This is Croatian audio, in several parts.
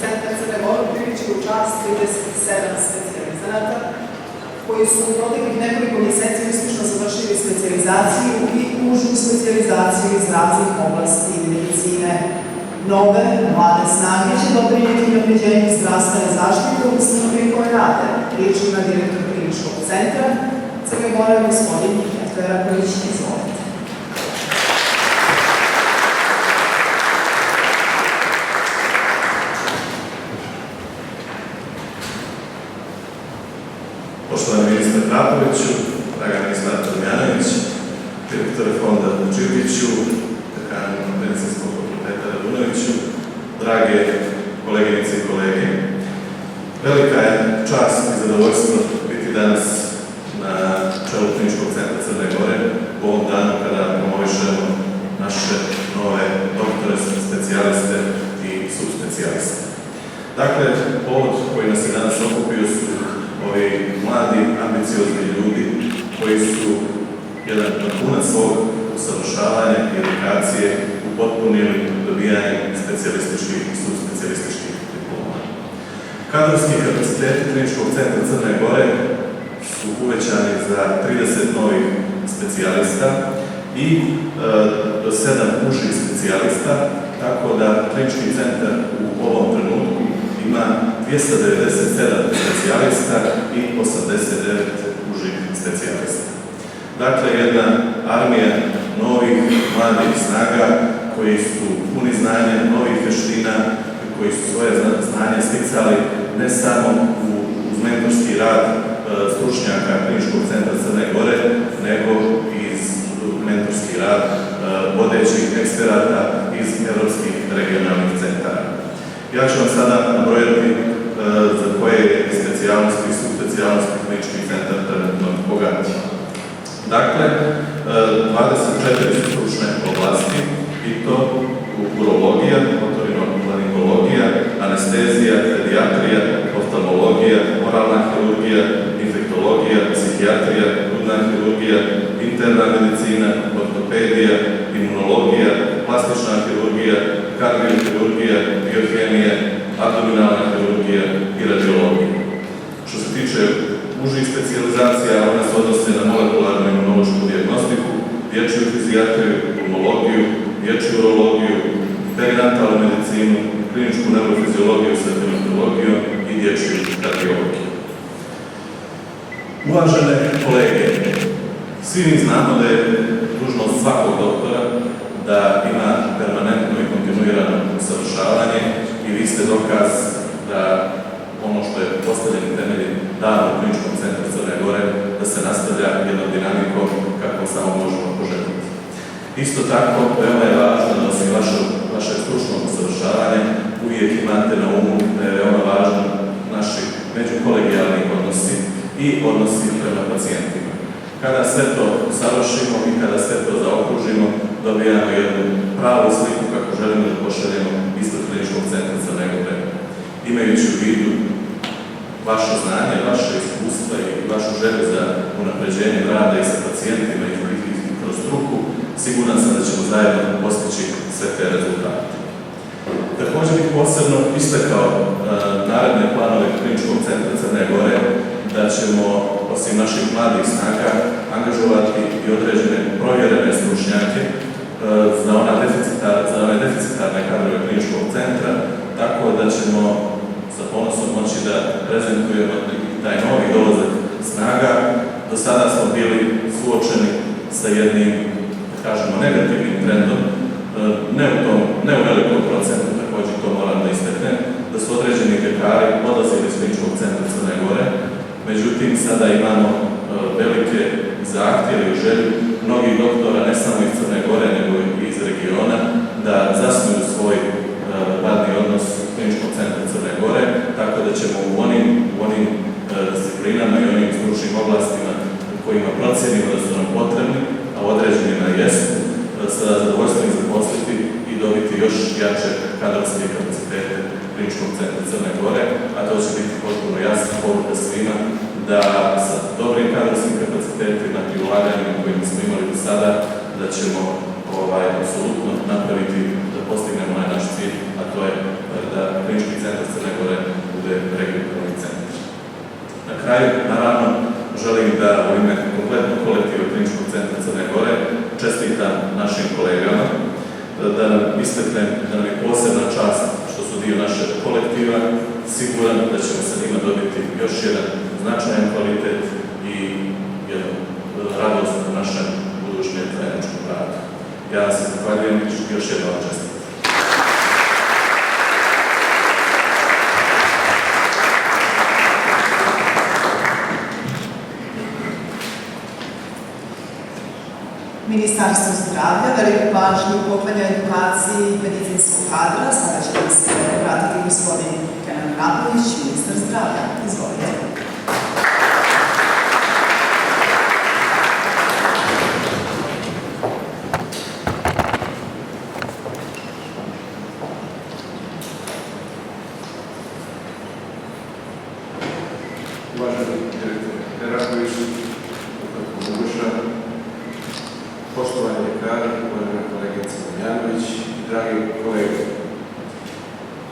centar Crne Gore primiće u čast 37 specijalizanata koji su u proteklih nekoliko mjeseci uspješno završili specijalizaciju i užu specijalizaciju iz raznih oblasti medicine. Nove, mlade snage će doprinijeti unapređenju zdravstvene zaštite u ustanovi koje rade. Riječ ima direktor kliničkog centra Crne Gore, gospodin Eto Eraković, izvolite. Poštovani ministar Trapoviću, draga ministar Tomljanović, direktore fonda Čirviću, dekan Medicinskog fakulteta Radunoviću, drage koleginice i kolege. Velika je čast i zadovoljstvo biti danas na čelu Kliničkog centra Crne Gore u ovom danu kada promovišemo naše nove doktore, specijaliste i subspecijaliste. Dakle, povod koji nas je danas okupio su ovi mladi, ambiciozni ljudi koji su jedan vrhunac svog usavršavanja i edukacije upotpunili dobijanjem specijalističkih i subspecijalističkih diploma. Kadrovski kapaciteti Kliničkog centra Crne Gore su uvećani za 30 novih specijalista i do 7 užih specijalista, tako da Klinički centar u ovom trenutku ima 297 specijalista i 89 užih specijalista. Dakle, jedna armija novih, mladih snaga koji su puni znanja, novih vještina, koji su svoje znanje sticali ne samo uz mentorski rad stručnjaka Kliničkog centra Crne Gore, nego i iz mentorski rad vodećih eksperata iz evropskih regionalnih centara. Ja ću vam sada nabrojati za koje specijalnosti i subspecijalnosti Klinički centar trenutno bogati. Dakle, 24 su stručne oblasti i to urologija, otorinolaringologija, anestezija, pedijatrija, oftalmologija, oralna hirurgija, infektologija, psihijatrija, grudna hirurgija, interna medicina, ortopedija, imunologija, plastična hirurgija, kardiohirurgija, biohemija, abdominalna hirurgija i radiologija. Što se tiče užih specijalizacija, one se odnose na molekularnu imunološku dijagnostiku, dječju fizijatriju, pulmologiju, dječju urologiju, perinatalnu medicinu, kliničku neurofiziologiju sa hematologijom i dječju kardiologiju. Uvažene kolege, svi mi znamo da je dužnost svakog doktora da ima permanentno i kontinuirano usavršavanje i vi ste dokaz da ono što je postavljeni temelji dano u Kliničkom centru Crne Gore, da se nastavlja jednom dinamikom kako samo možemo poželjeti. Isto tako, veoma je važno da osim vašeg stručnog usavršavanja uvijek imate na umu da je veoma važno naši međukolegijalni odnosi i odnosi prema pacijentima. Kada sve to savršimo i kada sve to zaokružimo, dobijamo jednu pravu sliku kako želimo da pošaljemo ispred Kliničkog centra Crne Gore. Imajući u vidu vaše znanje, vaše iskustva i vašu želju za unapređenje rada i sa pacijentima i kroz struku, siguran sam da ćemo zajedno postići sve te rezultate. Također bih posebno istakao naredne planove Kliničkog centra Crne Gore da ćemo, osim naših mladih snaga, angažovati i određene provjerene stručnjake za one deficitarne kadrove Kliničkog centra, tako da ćemo sa ponosom moći da prezentujemo taj novi dolazak snaga. Do sada smo bili suočeni sa jednim, da kažemo, negativnim trendom, ne u velikom procentu, također to moram da istaknem, da su određeni ljekari odlazili iz Kliničkog centra Crne Gore. Međutim, sada imamo velike zahtjeve i želju mnogih doktora, ne samo iz Crne Gore, nego i iz regiona, da zasnuju svoj radni odnos u Kliničkom centru Crne Gore, tako da ćemo u onim disciplinama i onim stručnim oblastima kojima procenimo da su nam potrebni, a određenima jesu, sa zadovoljstvom zaposliti i dobiti još jače kadrovske kapacitete Kliničkog centra Crne Gore, a to će biti potpuno jasna poruka svima da sa dobrim kadrovskim kapacitetima i ulaganjima kojima smo imali do sada, da ćemo apsolutno napraviti da postignemo onaj naš cilj, a to je da Klinički centar istaknem da nam je posebna čast što su dio našeg kolektiva, siguran da ćemo sa njima dobiti još jedan značajan kvalitet i jednu radost na našem budućem zajedničkom radu. Ja vam se zahvaljujem i još jednom vam čestitam. Ministarstvo zdravlja veliku pažnju poklanja edukaciji medicinskog kadra. Sada će nam se vratiti gospodin Kenan Radović, ministar zdravlja. Izvolite. Uvaženi direktor Heraković, poštovani ljekari, uvažena kolegica Damjanović i dragi kolege.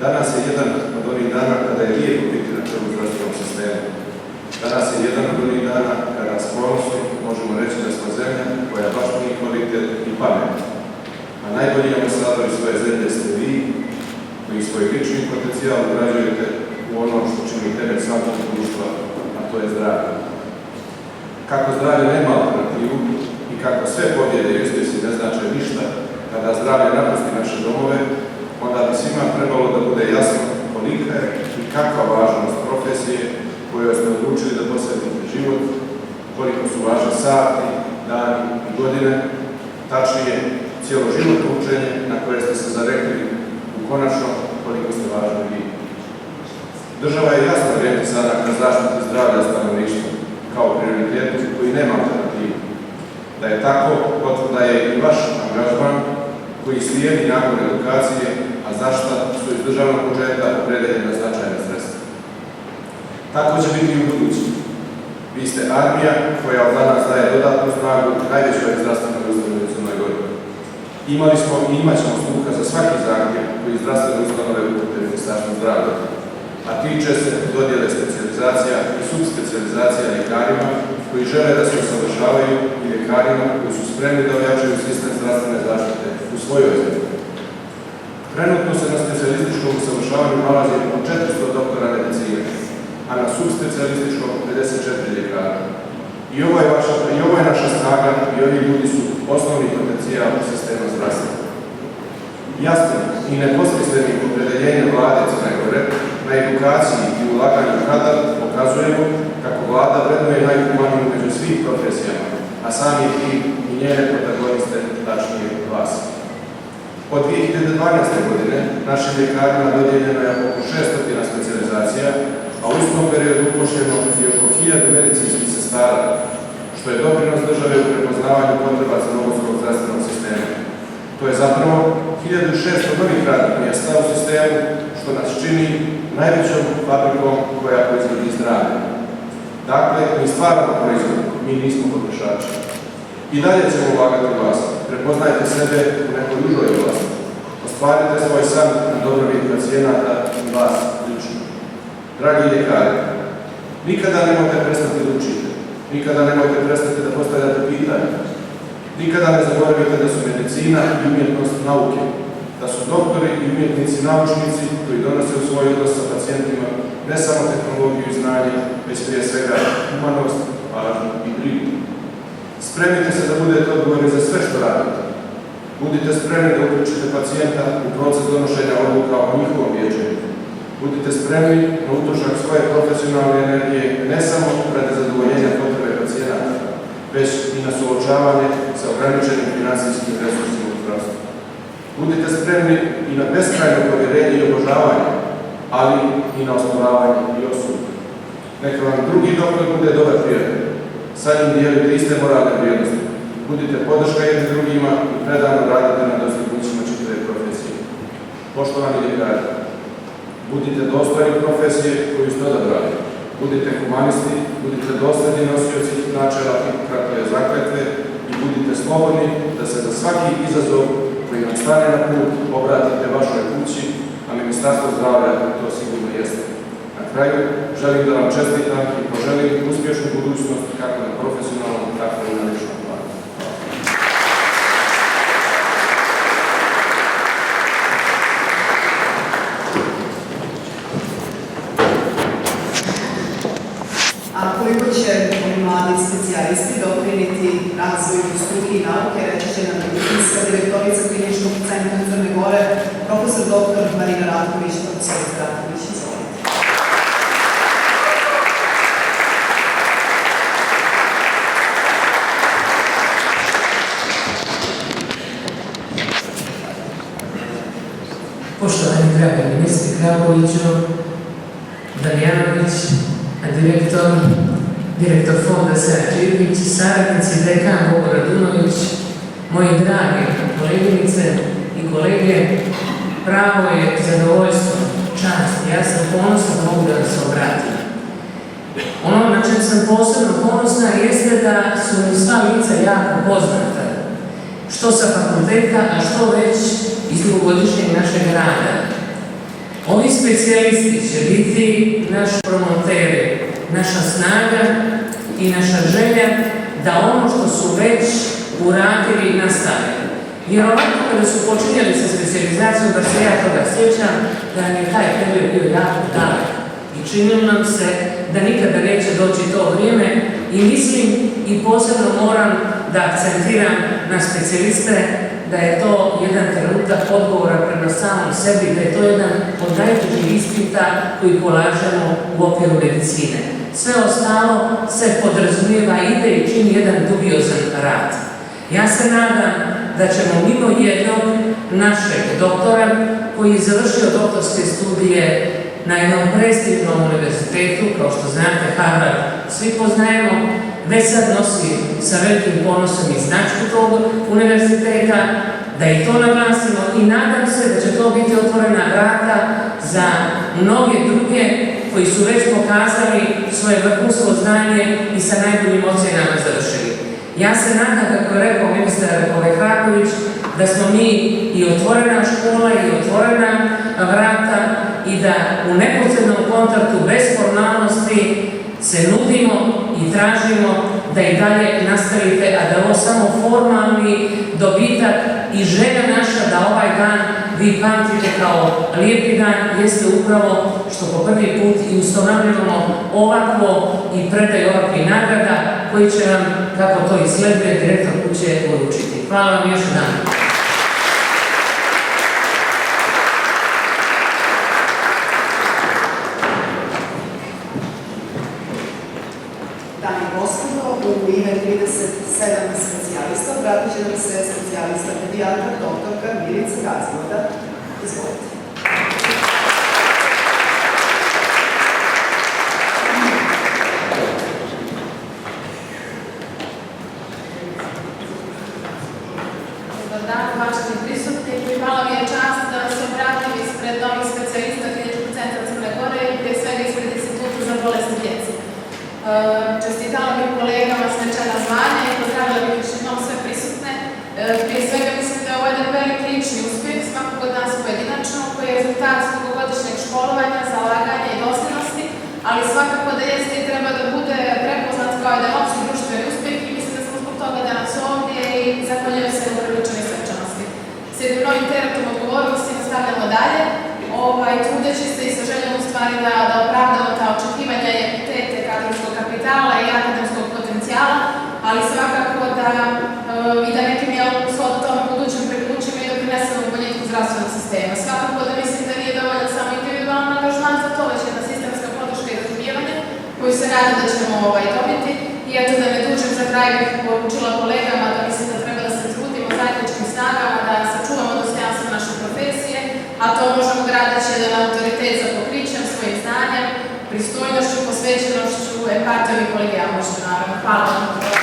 Danas je jedan od onih dana kada je lijepo biti na čelu zdravstvenog sistema. Danas je jedan od onih dana kada s ponosom možemo reći da smo zemlja koja baš nije kvalitet i pamet. A najbolji ambasadori svoje zemlje ste vi, koji svoj lični potencijal ugrađujete u ono što čini temelj svakog društva, a to je zdravlje. Kako zdravlje nema alternativu, kako sve pobjede i uspjesi ne znače ništa, kada zdravlje napusti naše domove, onda bi svima trebalo da bude jasno kolika je i kakva važnost profesije kojoj ste odlučili da posvetite život, koliko su važni sati, dani i godine, tačnije cijeloživotno učenje na koje ste se zarekli u konačno koliko ste važni vi. Država je jasno orijentisana na zaštitu zdravlja stanovništva kao prioritetu koji nema alternativu. Da je tako, potvrda je i vaš angažman koji slijedi nakon edukacije, a za šta su iz državnog budžeta opredeljena značajna sredstva. Tako će biti i u budući. Vi ste armija koja od danas daje dodatnu snagu najvećoj zdravstvenoj ustanovi u Crnoj Gori. Imali smo i imat ćemo sluha za svaki zahtjev koji zdravstvene ustanove upute Ministarstva zdravlja, a tiče se dodjele specijalizacija i subspecijalizacija ljekarima koji žele da se usavršavaju i ljekarima koji su spremni da ojačaju sistem zdravstvene zaštite u svojoj zemlji. Trenutno se na specijalističkom usavršavanju nalazi oko 400 doktora medicine, a na subspecijalističkom 54 ljekara. I ovo je naša snaga i ovi ljudi su osnovni potencijal sistema zdravstva. Jasno i neposredstvenim opredeljenjem vlade Crne Gore na edukaciji i ulaganju u kadar pokazujemo kako vlada vrednuje najhumaniju među svih profesijama, a sami i njene protagoniste, tačnije vas. Od 2012. godine našim ljekarima dodijeljeno je oko 600 specijalizacija, a u istom periodu upošljeno i oko 1000 medicinskih sestara, što je doprinos države u prepoznavanju potreba crnogorskog zdravstvenog sistema. To je zapravo 1600 novih radnih mjesta u sistemu, što nas čini najvećom fabrikom koja proizvodi zdravlje. Dakle, mi stvaramo proizvod, mi nismo potrošači. I dalje ćemo ulagati u vas. Prepoznajte sebe u nekoj užoj oblasti. Ostvarite svoj san na dobrobit pacijenata i vas lično. Dragi ljekari, nikada nemojte prestati da učite. Nikada nemojte prestati da postavljate pitanja. Nikada ne zaboravite da su medicina i umjetnost nauke, da su doktori i umjetnici naučnici koji donose u svoj odnos sa pacijentima ne samo tehnologiju i znanje, već prije svega humanost, pažnju i brigu. Spremite se da budete odgovorni za sve što radite. Budite spremni da uključite pacijenta u proces donošenja odluka o njihovom liječenju. Budite spremni na utrošak svoje profesionalne energije ne samo radi zadovoljenja potrebe pacijenata, već i na suočavanje sa ograničenim financijskim resursima u zdravstvu. Budite spremni i na beskrajno povjerenje i obožavanje, ali i na osporavanje i osudu. Neka vam drugi doktor bude dobar prijatelj. Sa njim dijelite iste moralne vrijednosti. Budite podrška jedni drugima i predano radite na dostignućima čitave profesije. Poštovani ljekari, budite dostojni profesije koju ste odabrali. Budite humanisti, budite dosljedni nosioci načela Hipokratove zakletve i budite slobodni da se za svaki izazov koji nam stane na put obratite vašoj kući, a Ministarstvo zdravlja to sigurno jeste. Na kraju, želim da vam čestitam i poželim uspješnu budućnost kako na profesionalnom, tako i na ličnom planu. profesor dr. Marina Ratković, profesorica Ratković, izvolite. Poštovani dragi ministri Krapoviću, Damjanović, direktor fonda Seračević, saradnici, dekan Bogo Radunović, moji dragi koleginice i kolege, pravo je zadovoljstvo, čast. Ja sam ponosna da mogu da vam se obratim. Ono na čem sam posebno ponosna jeste da su mi sva lica jako poznata, što sa fakulteta, a što već iz dugogodišnjeg našeg rada. Ovi specijalisti će biti naš promoter, naša snaga i naša želja da ono što su već uradili nastave. Jer ovako kada su počinjali sa specijalizacijom, da se ja toga sjećam, da nam je taj period bio jako dalek. I činilo nam se da nikada neće doći to vrijeme i mislim i posebno moram da akcentiram na specijaliste da je to jedan trenutak odgovora prema samom sebi, da je to jedan od najtežih ispita koji polažemo u okviru medicine. Sve ostalo se podrazumijeva, ide i čini jedan dubiozan rad. Ja se nadam da ćemo mimo jednog našeg doktora koji je završio doktorske studije na jednom prestižnom univerzitetu, kao što znate, Harvard, svi poznajemo, već sad nosi sa velikim ponosom i značku tog univerziteta, da i to naglasimo i nadam se da će to biti otvorena vrata za mnoge druge koji su već pokazali svoje vrhunsko znanje i sa najboljim ocjenama završili. Ja se nadam, kako je rekao ministar Krapović, da smo mi i otvorena škola i otvorena vrata i da u neposrednom kontaktu bez formalnosti se nudimo i tražimo da i dalje nastavite, a da ovo samo formalni dobitak i želja naša da ovaj dan vi pamtite kao lijepi dan jeste upravo što po prvi put i ustanovljujemo ovako i predaju ovakvih nagrada koji će nam, kako to izgleduje, direktor kuće poručiti. Hvala vam još jedan. Dame i gospodo, u ime 37 specijalista obratit će nam se specijalista pedijatra doktorka Milica Gazvoda. Izvolite. Dobar dan, uvaženi prisutni. Hvala mi je čast da se obratim ispred novih specijalista Kliničkog centra Crne Gore i prije svega ispred Instituta za bolesti djece. Čestitala bih kolegama stečena zvanja i pozdravila bih još jednom sve prisutne. Prije svega mislim da je ovo jedan veliki lični uspjeh svakog od nas pojedinačno koji je rezultat dugogodišnjeg školovanja, zalaganja i dosljednosti, ali svakako da jeste i treba da bude prepoznat kao jedan opći društveni uspjeh i mislim da smo zbog toga danas ovdje i zahvaljujem se na upriličenoj svečanosti. S jednim novim teretom odgovornosti nastavljamo dalje, trudeći se i sa željom u stvari da opravdamo ta očekivanja i epitete kadrovskog kapitala i akademskog potencijala, ali svakako i da nekim shod tome budućem priključimo i doprinesemo u boljitku zdravstvenog sistema. Svakako da mislim da nije dovoljan samo individualan angažman za to, već jedna sistemska podrška i razumijevanje koju se nadam da ćemo dobiti. I eto da ne dužim, za kraj bih poručila kolegama da mislim da treba da se trudimo zajedničkim snagama, da sačuvamo dostojanstvo naše profesije, a to možemo gradeći jedan autoritet za pokrićem, svojim znanjem, pristojnošću, posvećenošću, empatijom i kolegijalnošću, naravno. Hvala vam.